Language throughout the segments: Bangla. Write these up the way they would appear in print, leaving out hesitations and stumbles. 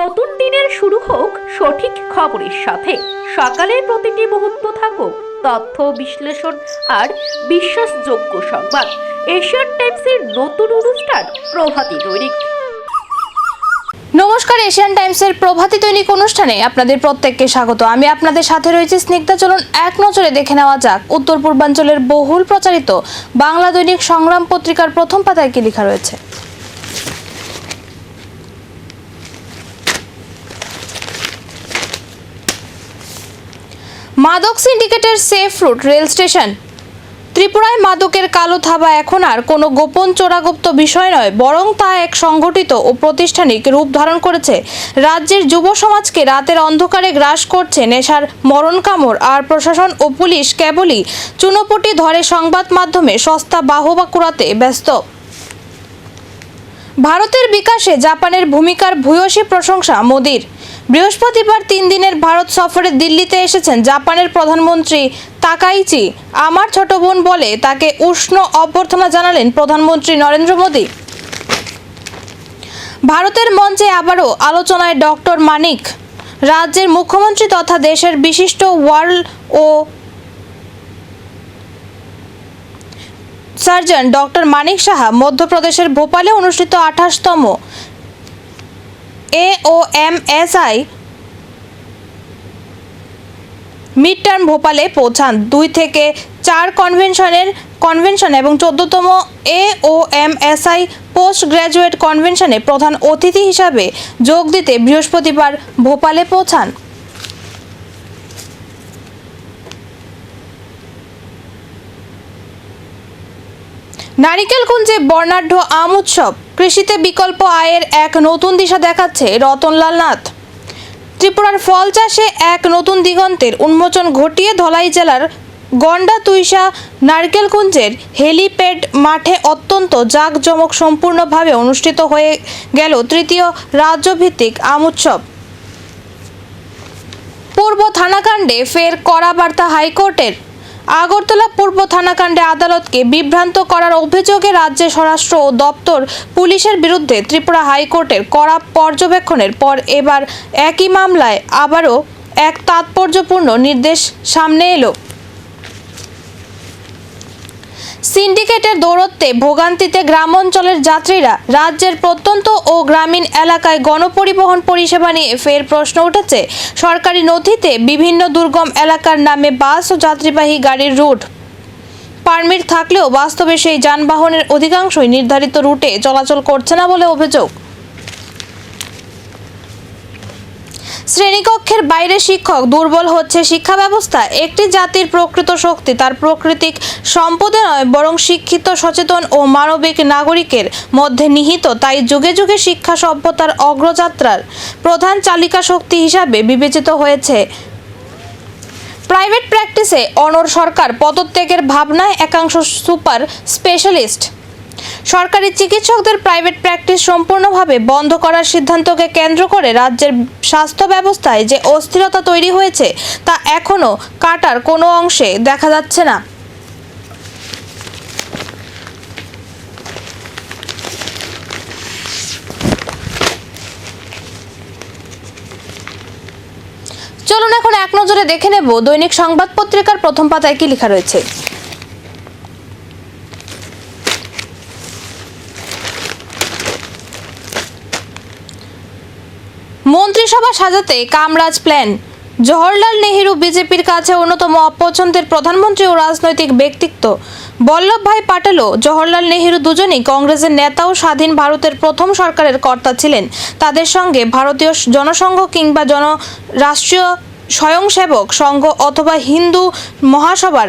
নতুন দিনের শুরু হোক সঠিক খবরের সাথে। সকালের প্রতিটি মুহূর্ত থাকুক তথ্য বিশ্লেষণ আর বিশ্বাসযোগ্য সংবাদ। এশিয়ান টাইমসের নতুন অনুষ্ঠান প্রভাতী দৈনিক। নমস্কার, এশিয়ান টাইমসের প্রভাতী দৈনিক অনুষ্ঠানে আপনাদের প্রত্যেককে স্বাগত। আমি আপনাদের সাথে রয়েছে স্নিগ্ধা। চলুন এক নজরে দেখে নেওয়া যাক উত্তর পূর্বাঞ্চলের বহুল প্রচারিত বাংলা দৈনিক সংগ্রাম পত্রিকার প্রথম পাতায় কি লেখা রয়েছে। মাদক সিন্ডিকেটের সেফ রুট রেল স্টেশন। ত্রিপুরায় মাদকের কালো থাবা এখন আর কোনো গোপন চোরাগুপ্ত বিষয় নয়, বরং তা এক সংগঠিত ও প্রাতিষ্ঠানিক রূপ ধারণ করেছে। রাজ্যের যুব সমাজকে রাতের অন্ধকারে গ্রাস করছে নেশার মরণ কামড়, আর প্রশাসন ও পুলিশ কেবলই চুনোপুটি ধরে সংবাদ মাধ্যমে সস্তা বাহবা কুড়াতে ব্যস্ত। ভারতের বিকাশে জাপানের ভূমিকার ভূয়সী প্রশংসা মোদির। বৃহস্পতিবার 3 দিনের ভারত সফরে দিল্লিতে এসেছেন জাপানের প্রধানমন্ত্রী তাকাইচি আমার ছোট বোন বলে তাকে উষ্ণ অভ্যর্থনা জানালেন প্রধানমন্ত্রী নরেন্দ্র মোদি। ভারতের মঞ্চে আবারও আলোচনায় ডক্টর মানিক। রাজ্যের মুখ্যমন্ত্রী তথা দেশের বিশিষ্ট ওয়ার্ল্ড ও সার্জন ডক্টর মানিক সাহা মধ্যপ্রদেশের ভোপালে অনুষ্ঠিত 28তম AOMSI মিড টার্ম ভোপালে পৌঁছান। 2 থেকে 4 কনভেনশন এবং 14তম AOMSI পোস্ট গ্র্যাজুয়েট কনভেনশনে প্রধান অতিথি হিসাবে যোগ দিতে বৃহস্পতিবার ভোপালে পৌঁছান। নারিকেলকুঞ্জে বর্ণাঢ্য আম উৎসব। কৃষিতে বিকল্প আয়ের এক নতুন দিশা দেখাচ্ছে রতনলাল নাথ। ত্রিপুরার ফল চাষে এক নতুন দিগন্তের উন্মোচন ঘটিয়ে ধলাই জেলার গন্ডাতুইশা নারকেলকুঞ্জের হেলিপ্যাড মাঠে অত্যন্ত জাঁকজমক সম্পূর্ণভাবে অনুষ্ঠিত হয়ে গেল তৃতীয় রাজ্যভিত্তিক আম উৎসব। পূর্ব থানাকাণ্ডে ফের কড়া বার্তা হাইকোর্টের। আগরতলা পূর্ব থানাকাণ্ডে আদালতকে বিভ্রান্ত করার অভিযোগে রাজ্যের স্বরাষ্ট্র দপ্তর পুলিশের বিরুদ্ধে ত্রিপুরা হাইকোর্টের কড়া পর্যবেক্ষণের পর এবার একই মামলায় আবারও এক তাৎপর্যপূর্ণ নির্দেশ সামনে এলো। সিন্ডিকেটের দৌরত্বে ভোগান্তিতে গ্রাম অঞ্চলের যাত্রীরা। রাজ্যের প্রত্যন্ত ও গ্রামীণ এলাকায় গণপরিবহন পরিষেবা নিয়ে ফের প্রশ্ন উঠেছে। সরকারি নথিতে বিভিন্ন দুর্গম এলাকার নামে বাস ও যাত্রীবাহী গাড়ির রুট পারমিট থাকলেও বাস্তবে সেই যানবাহনের অধিকাংশই নির্ধারিত রুটে চলাচল করছে না বলে অভিযোগ। শ্রেণীকক্ষের বাইরে শিক্ষক। দুর্বল হচ্ছে শিক্ষা ব্যবস্থা। একটি জাতির প্রকৃত শক্তি তার প্রাকৃতিক সম্পদে নয়, বরং শিক্ষিত, সচেতন ও মানবিক নাগরিকের মধ্যে নিহিত। তাই যুগে যুগে শিক্ষা সভ্যতার অগ্রযাত্রার প্রধান চালিকা শক্তি হিসাবে বিবেচিত হয়েছে। প্রাইভেট প্র্যাকটিসে অনড় সরকার। পদত্যাগের ভাবনায় একাংশ সুপার স্পেশালিস্ট। সরকারি চিকিৎসকদের প্রাইভেট প্র্যাকটিস সম্পূর্ণভাবে বন্ধ করার সিদ্ধান্তকে কেন্দ্র করে রাজ্যের স্বাস্থ্য ব্যবস্থায় যে অস্থিরতা তৈরি হয়েছে তা এখনো কাটার কোনো অংশে দেখা যাচ্ছে না। চলুন এখন এক নজরে দেখে নেব দৈনিক সংবাদ পত্রিকার প্রথম পাতায় কি লেখা রয়েছে। মন্ত্রিসভা সাজাতে কামরাজ প্ল্যান। জওহরলাল নেহেরু বিজেপির কাছে অন্যতম অপছন্দের প্রধানমন্ত্রী ও রাজনৈতিক ব্যক্তিত্ব। বল্লভভাই প্যাটেল ও জওহরলাল নেহেরু দুজনেই কংগ্রেসের নেতা ও স্বাধীন ভারতের প্রথম সরকারের কর্তা ছিলেন। তাদের সঙ্গে ভারতীয় জনসংঘ কিংবা রাষ্ট্রীয় স্বয়ংসেবক সংঘ অথবা হিন্দু মহাসভার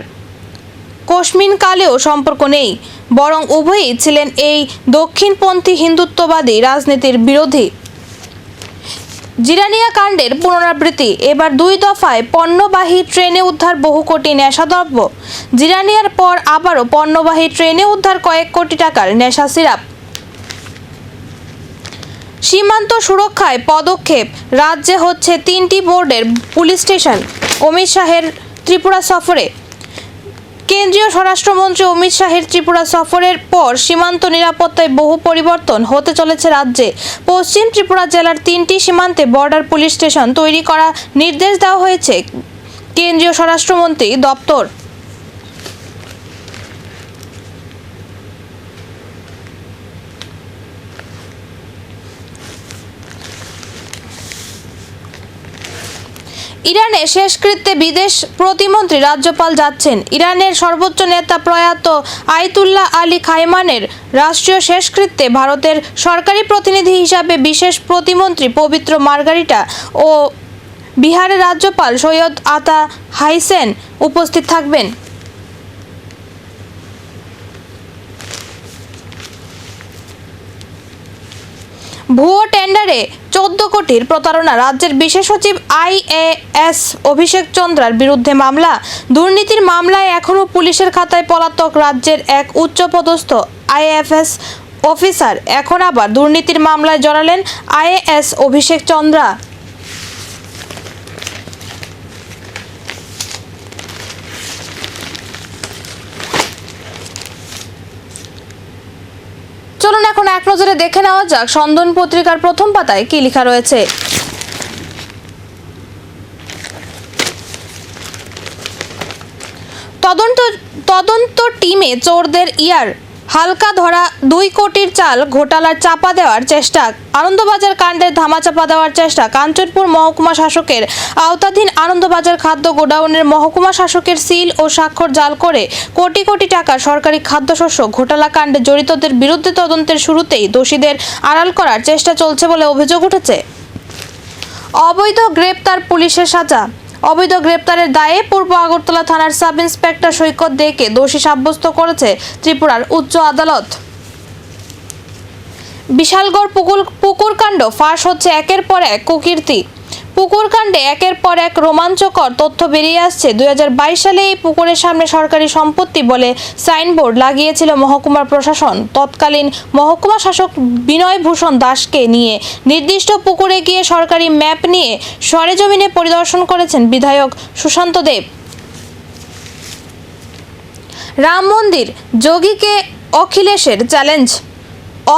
কোশমিনকালেও সম্পর্ক নেই, বরং উভয়ই ছিলেন এই দক্ষিণপন্থী হিন্দুত্ববাদী রাজনীতির বিরোধী। জিরানিয়া কাণ্ডের পুনরাবৃত্তি। এবার 2 দফায় পণ্যবাহী ট্রেনে উদ্ধার বহু কোটি নেশাদ্রব্য। জিরানিয়ার পর আবারও পণ্যবাহী ট্রেনে উদ্ধার কয়েক কোটি টাকার নেশা সিরাপ। সীমান্ত সুরক্ষায় পদক্ষেপ। রাজ্যে হচ্ছে 3টি বোর্ডের পুলিশ স্টেশন। অমিত শাহের ত্রিপুরা সফরে কেন্দ্রীয় স্বরাষ্ট্রমন্ত্রী অমিত শাহের ত্রিপুরা সফরের পর সীমান্ত নিরাপত্তায় বহু পরিবর্তন হতে চলেছে রাজ্যে। পশ্চিম ত্রিপুরা জেলার 3টি সীমান্তে বর্ডার পুলিশ স্টেশন তৈরি করার নির্দেশ দেওয়া হয়েছে কেন্দ্রীয় স্বরাষ্ট্রমন্ত্রী দপ্তর। ইরানে শেষকৃত্যে বিদেশ প্রতিমন্ত্রী রাজ্যপাল যাচ্ছেন। ইরানের সর্বোচ্চ নেতা প্রয়াত আয়াতুল্লাহ আলী খামেনেইর রাষ্ট্রীয় শেষকৃত্যে ভারতের সরকারি প্রতিনিধি হিসাবে বিশেষ প্রতিমন্ত্রী পবিত্র মার্গারিটা ও বিহারের রাজ্যপাল সৈয়দ আতা হাসান উপস্থিত থাকবেন। ভুয়ো টেন্ডারে 14 কোটির প্রতারণা, রাজ্যের বিশেষ সচিব IAS অভিষেক চন্দ্রার বিরুদ্ধে মামলা। দুর্নীতির মামলায় এখনও পুলিশের খাতায় পলাতক রাজ্যের এক উচ্চপদস্থ IAS অফিসার। এখন আবার দুর্নীতির মামলায় জড়ালেন IAS অভিষেক চন্দ্রা। চলুন এখন এক নজরে দেখে নেওয়া যাক সন্দন পত্রিকার প্রথম পাতায় কি লেখা রয়েছে। তদন্ত টিমে চোরদের হালকা ধরা 2 কোটির চাল ঘোটালার চাপা দেওয়ার চেষ্টা। আনন্দবাজার কাণ্ডের ধামাচাপা দেওয়ার চেষ্টা। কাঞ্চনপুর মহকুমা শাসকের আওতাধীন আনন্দবাজার খাদ্য গোডাউনের মহকুমা শাসকের সিল ও স্বাক্ষর জাল করে কোটি কোটি টাকার সরকারি খাদ্যশস্য ঘোটালা কাণ্ডে জড়িতদের বিরুদ্ধে তদন্তের শুরুতেই দোষীদের আড়াল করার চেষ্টা চলছে বলে অভিযোগ উঠেছে। অবৈধ গ্রেপ্তার, পুলিশের সাজা। অবৈধ গ্রেপ্তারের দায়ে পূর্ব আগরতলা থানার সাব ইন্সপেক্টর সৈকত দেকে দোষী সাব্যস্ত করেছে ত্রিপুরার উচ্চ আদালত। বিশালগড় পুকুরকাণ্ড ফাঁস হচ্ছে একের পর এক কুকীর্তি। পুকুরকাণ্ডে একের পর এক রোমাঞ্চকর তথ্য বেরিয়ে আসছে। 2022 সালে এই পুকুরের সামনে সরকারি সম্পত্তি বলে সাইনবোর্ড লাগিয়েছিল মহকুমার প্রশাসন। তৎকালীন মহকুমা শাসক বিনয় ভূষণ দাসকে নিয়ে নির্দিষ্ট পুকুরে গিয়ে সরকারি ম্যাপ নিয়ে সরেজমিনে পরিদর্শন করেছেন বিধায়ক সুশান্ত দেব। রাম মন্দির, যোগীকে অখিলেশের চ্যালেঞ্জ।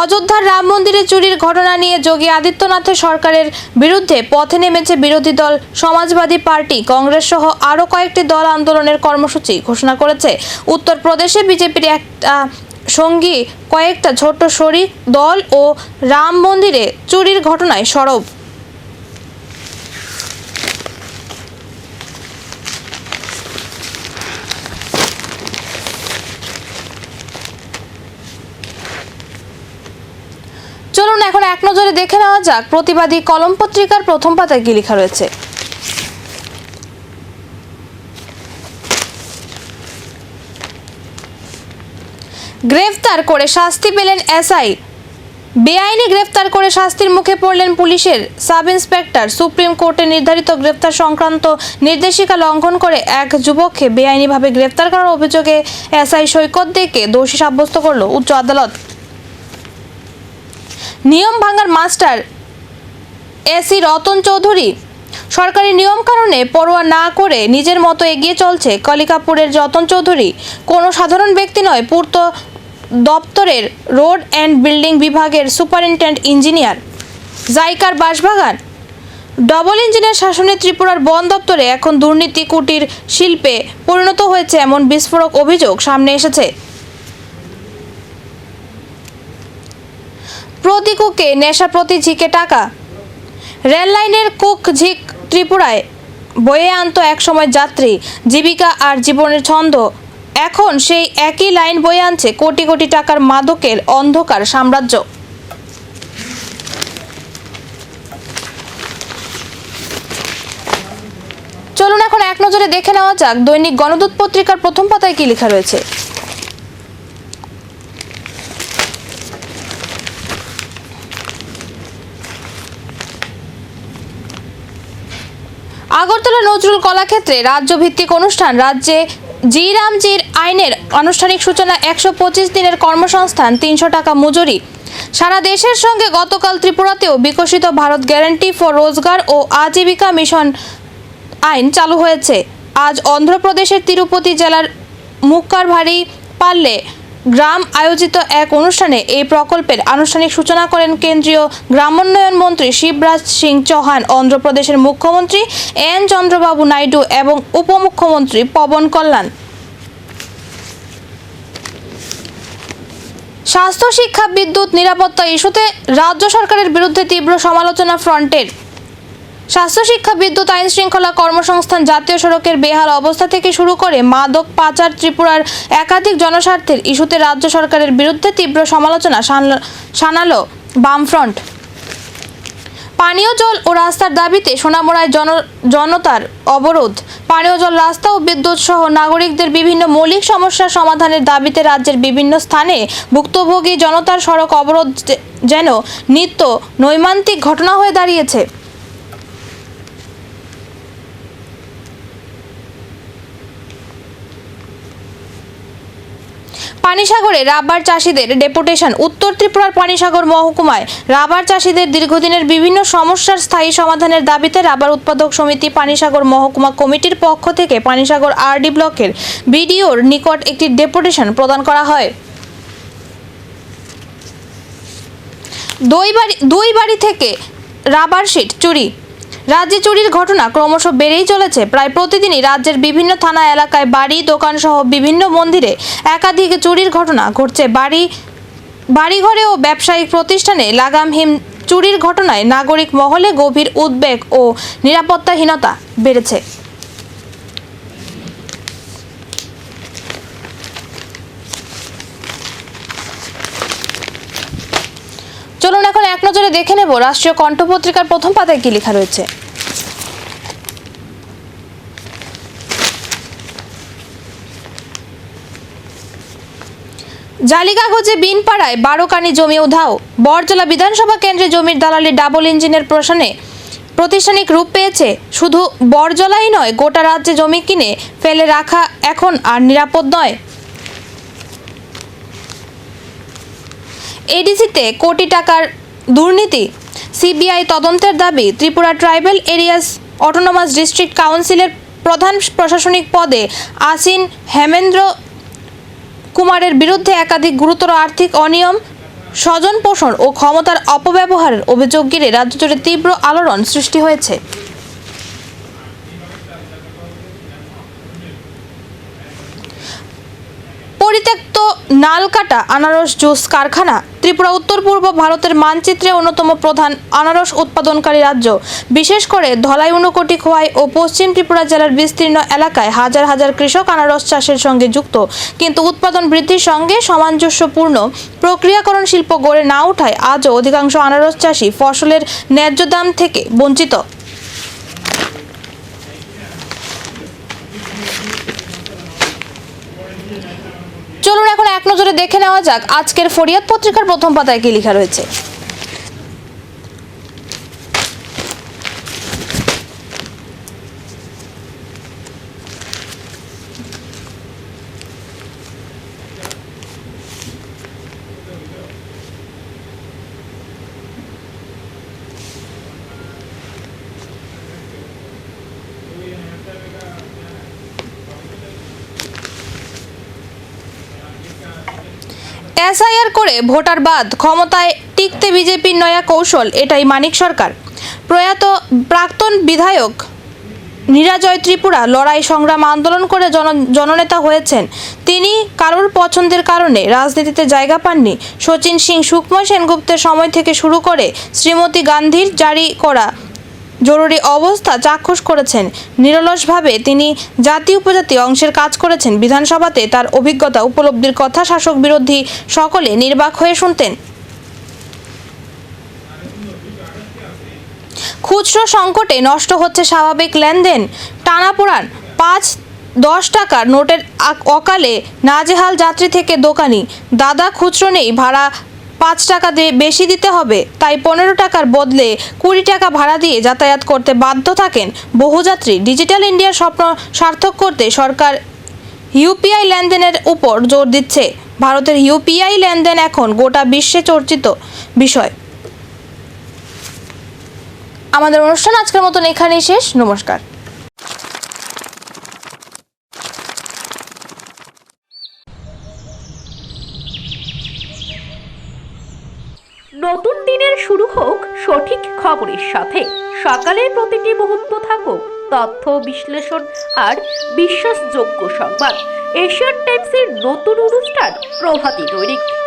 অযোধ্যার রাম মন্দিরে চুরির ঘটনা নিয়ে যোগী আদিত্যনাথের সরকারের বিরুদ্ধে পথে নেমেছে বিরোধী দল সমাজবাদী পার্টি, কংগ্রেস সহ আরও কয়েকটি দল আন্দোলনের কর্মসূচি ঘোষণা করেছে। উত্তরপ্রদেশে বিজেপির একটা সঙ্গী কয়েকটা ছোট শরিক দল ও রাম মন্দিরে চুরির ঘটনায় সরব। চলুন এখন এক নজরে দেখে নেওয়া যাক প্রতিবাদী কলম পত্রিকার প্রথম পাতায় কি লেখা রয়েছে। গ্রেফতার করে শাস্তি পেলেন SI। বেআইনি গ্রেফতার করে শাস্তির মুখে পড়লেন পুলিশের সাব ইন্সপেক্টর। সুপ্রিম কোর্টের নির্ধারিত গ্রেফতার সংক্রান্ত নির্দেশিকা লঙ্ঘন করে এক যুবককে বেআইনিভাবে গ্রেফতার করার অভিযোগে SI সৈকত দেকে দোষী সাব্যস্ত করল উচ্চ আদালত। নিয়ম ভাঙার মাস্টার SC রতন চৌধুরী। সরকারি নিয়ম কানুনে পরোয়া না করে নিজের মতো এগিয়ে চলছে কলিকাপুরের রতন চৌধুরী। কোনো সাধারণ ব্যক্তি নয়, পূর্ত দপ্তরের রোড অ্যান্ড বিল্ডিং বিভাগের সুপারিনটেন্ডেন্ট ইঞ্জিনিয়ার। জাইকার বাসবাগান। ডবল ইঞ্জিনের শাসনে ত্রিপুরার বন দপ্তরে এখন দুর্নীতি কুটির শিল্পে পরিণত হয়েছে এমন বিস্ফোরক অভিযোগ সামনে এসেছে। প্রতি কুকে নেশা, প্রতি ঝিকে টাকা। রেল লাইনের কুক ঝিক ত্রিপুরায় বয়ে আনত একসময় যাত্রী, জীবিকা আর জীবনের ছন্দ। এখন সেই একই লাইন বয়ে আনছে কোটি কোটি টাকার মাদকের অন্ধকার সাম্রাজ্য। চলুন এখন এক নজরে দেখে নেওয়া যাক দৈনিক গণদূত পত্রিকার প্রথম পাতায় কি লেখা রয়েছে। আগরতলা নজরুল কলাক্ষেত্রে রাজ্যভিত্তিক অনুষ্ঠান। রাজ্যে জি রামজির আইনের আনুষ্ঠানিক সূচনা। 125 দিনের কর্মসংস্থান, 300 টাকা মজুরি। সারা দেশের সঙ্গে গতকাল ত্রিপুরাতেও বিকশিত ভারত গ্যারান্টি ফর রোজগার ও আজীবিকা মিশন আইন চালু হয়েছে। আজ অন্ধ্রপ্রদেশের তিরুপতি জেলার মুক্কারভারি পাল্লে গ্রাম আয়োজিত এক অনুষ্ঠানে এই প্রকল্পের আনুষ্ঠানিক সূচনা করেন কেন্দ্রীয় গ্রামোন্নয়ন মন্ত্রী শিবরাজ সিং চৌহান, অন্ধ্রপ্রদেশের মুখ্যমন্ত্রী এন চন্দ্রবাবু নাইডু এবং উপমুখ্যমন্ত্রী পবন কল্যাণ। স্বাস্থ্য, শিক্ষা, বিদ্যুৎ, নিরাপত্তা ইস্যুতে রাজ্য সরকারের বিরুদ্ধে তীব্র সমালোচনা ফ্রন্টের। স্বাস্থ্য, শিক্ষা, বিদ্যুৎ, আইন শৃঙ্খলা, কর্মসংস্থান, জাতীয় সড়কের বেহাল অবস্থা থেকে শুরু করে মাদক পাচার, ত্রিপুরার একাধিক জনস্বার্থের ইস্যুতে রাজ্য সরকারের বিরুদ্ধে তীব্র সমালোচনা শানালো বামফ্রন্ট। পানীয় জল ও রাস্তার দাবিতে সোনামুড়ায় জনতার অবরোধ। পানীয় জল, রাস্তা ও বিদ্যুৎ সহ নাগরিকদের বিভিন্ন মৌলিক সমস্যার সমাধানের দাবিতে রাজ্যের বিভিন্ন স্থানে ভুক্তভোগী জনতার সড়ক অবরোধ যেন নিত্য নৈমিত্তিক ঘটনা হয়ে দাঁড়িয়েছে। পানিসাগরে রাবার চাষিদের ডেপুটেশন। উত্তর ত্রিপুরার পানিসাগর মহকুমায় রাবার চাষিদের দীর্ঘদিনের বিভিন্ন সমস্যার স্থায়ী সমাধানের দাবিতে রাবার উৎপাদক সমিতি পানিসাগর মহকুমা কমিটির পক্ষ থেকে পানিসাগর আরডি ব্লকের বিডিওর নিকট একটি ডেপুটেশন প্রদান করা হয়। দুই বাড়ি থেকে রাবার শিট চুরি। রাজ্যে চুরির ঘটনা ক্রমশ বেড়েই চলেছে। প্রায় প্রতিদিনই রাজ্যের বিভিন্ন থানা এলাকায় বাড়ি, দোকান সহ বিভিন্ন মন্দিরে একাধিক চুরির ঘটনা ঘটছে। বাড়িঘরে ও ব্যবসায়িক প্রতিষ্ঠানে লাগামহীন চুরির ঘটনায় নাগরিক মহলে গভীর উদ্বেগ ও নিরাপত্তাহীনতা বেড়েছে। চলুন এখন এক নজরে দেখে নেব রাষ্ট্রীয় কণ্ঠ পত্রিকার প্রথম পাতায় কি লেখা রয়েছে। জালিকাগজে বিনপাড়ায় 12 কানি জমি উধাও। বড়জলা বিধানসভা কেন্দ্রে জমির দালালি ডাবল ইঞ্জিনের প্রশ্নে প্রাতিষ্ঠানিক রূপ পেয়েছে। শুধু বড়জলাই নয়, গোটা রাজ্যে জমি কিনে ফেলে রাখা এখন আর নিরাপদ নয়। এডিসিতে কোটি টাকার দুর্নীতি, সিবিআই তদন্তের দাবি। Tripura tribal areas autonomous district কাউন্সিলের প্রধান প্রশাসনিক পদে আসীন হেমেন্দ্র কুমারের বিরুদ্ধে একাধিক গুরুতর আর্থিক অনিয়ম, স্বজন পোষণ ও ক্ষমতার অপব্যবহারের অভিযোগ ঘিরে রাজ্য জুড়ে তীব্র আলোড়ন সৃষ্টি হয়েছে। পরিত্যক্ত নালকাটা আনারস জুস কারখানা। ত্রিপুরা উত্তর পূর্ব ভারতের মানচিত্রে অন্যতম প্রধান আনারস উৎপাদনকারী রাজ্য। বিশেষ করে ধলাই, ঊনকোটি, খোয়াই ও পশ্চিম ত্রিপুরা জেলার বিস্তীর্ণ এলাকায় হাজার হাজার কৃষক আনারস চাষের সঙ্গে যুক্ত, কিন্তু উৎপাদন বৃদ্ধির সঙ্গে সামঞ্জস্যপূর্ণ প্রক্রিয়াকরণ শিল্প গড়ে না ওঠায় আজও অধিকাংশ আনারস চাষি ফসলের ন্যায্য দাম থেকে বঞ্চিত। চলুন এখন এক নজরে দেখে নেওয়া যাক আজকের ফরিয়াদ পত্রিকার প্রথম পাতায় কি লেখা রয়েছে। এসআইআর করে ভোটার বাদ, ক্ষমতায় টিকতে বিজেপির নয়া কৌশল, এটাই মানিক সরকার। প্রয়াত প্রাক্তন বিধায়ক নিরাজয় ত্রিপুরা লড়াই, সংগ্রাম, আন্দোলন করে জননেতা হয়েছেন। তিনি কারোর পছন্দের কারণে রাজনীতিতে জায়গা পাননি। শচীন সিং, সুকময় সেনগুপ্তের সময় থেকে শুরু করে শ্রীমতী গান্ধীর জারি করা জরুরি অবস্থা চাক্ষুষ করেছেন। নিরলসভাবে তিনি জাতি উপজাতি অংশের কাজ করেছেন। বিধানসভাতে তার অভিজ্ঞতা উপলব্ধির কথা শাসক বিরোধী সকলে নির্বাক হয়ে শুনতেন। খুচরো সংকটে নষ্ট হচ্ছে স্বাভাবিক লেনদেন। টানাপোড়ান, 5-10 টাকার নোটের অকালে নাজেহাল যাত্রী থেকে দোকানি। দাদা, খুচরো নেই, ভাড়া 5 টাকা বেশি দিতে হবে, তাই 15 টাকার বদলে 20 টাকা ভাড়া দিয়ে যাতায়াত করতে বাধ্য থাকেন বহুযাত্রী। ডিজিটাল ইন্ডিয়ার স্বপ্ন সার্থক করতে সরকার ইউপিআই লেনদেনের উপর জোর দিচ্ছে। ভারতের ইউপিআই লেনদেন এখন গোটা বিশ্বে চর্চিত বিষয়। আমাদের অনুষ্ঠান আজকের মতন এখানেই শেষ। নমস্কার। নতুন দিনের শুরু হোক সঠিক খবরের সাথে। সকালের প্রতিটি মুহূর্ত থাকুক তথ্য বিশ্লেষণ আর বিশ্বাসযোগ্য সংবাদ। এশিয়ান টাইমসের নতুন অনুষ্ঠান প্রভাতী দৈনিক।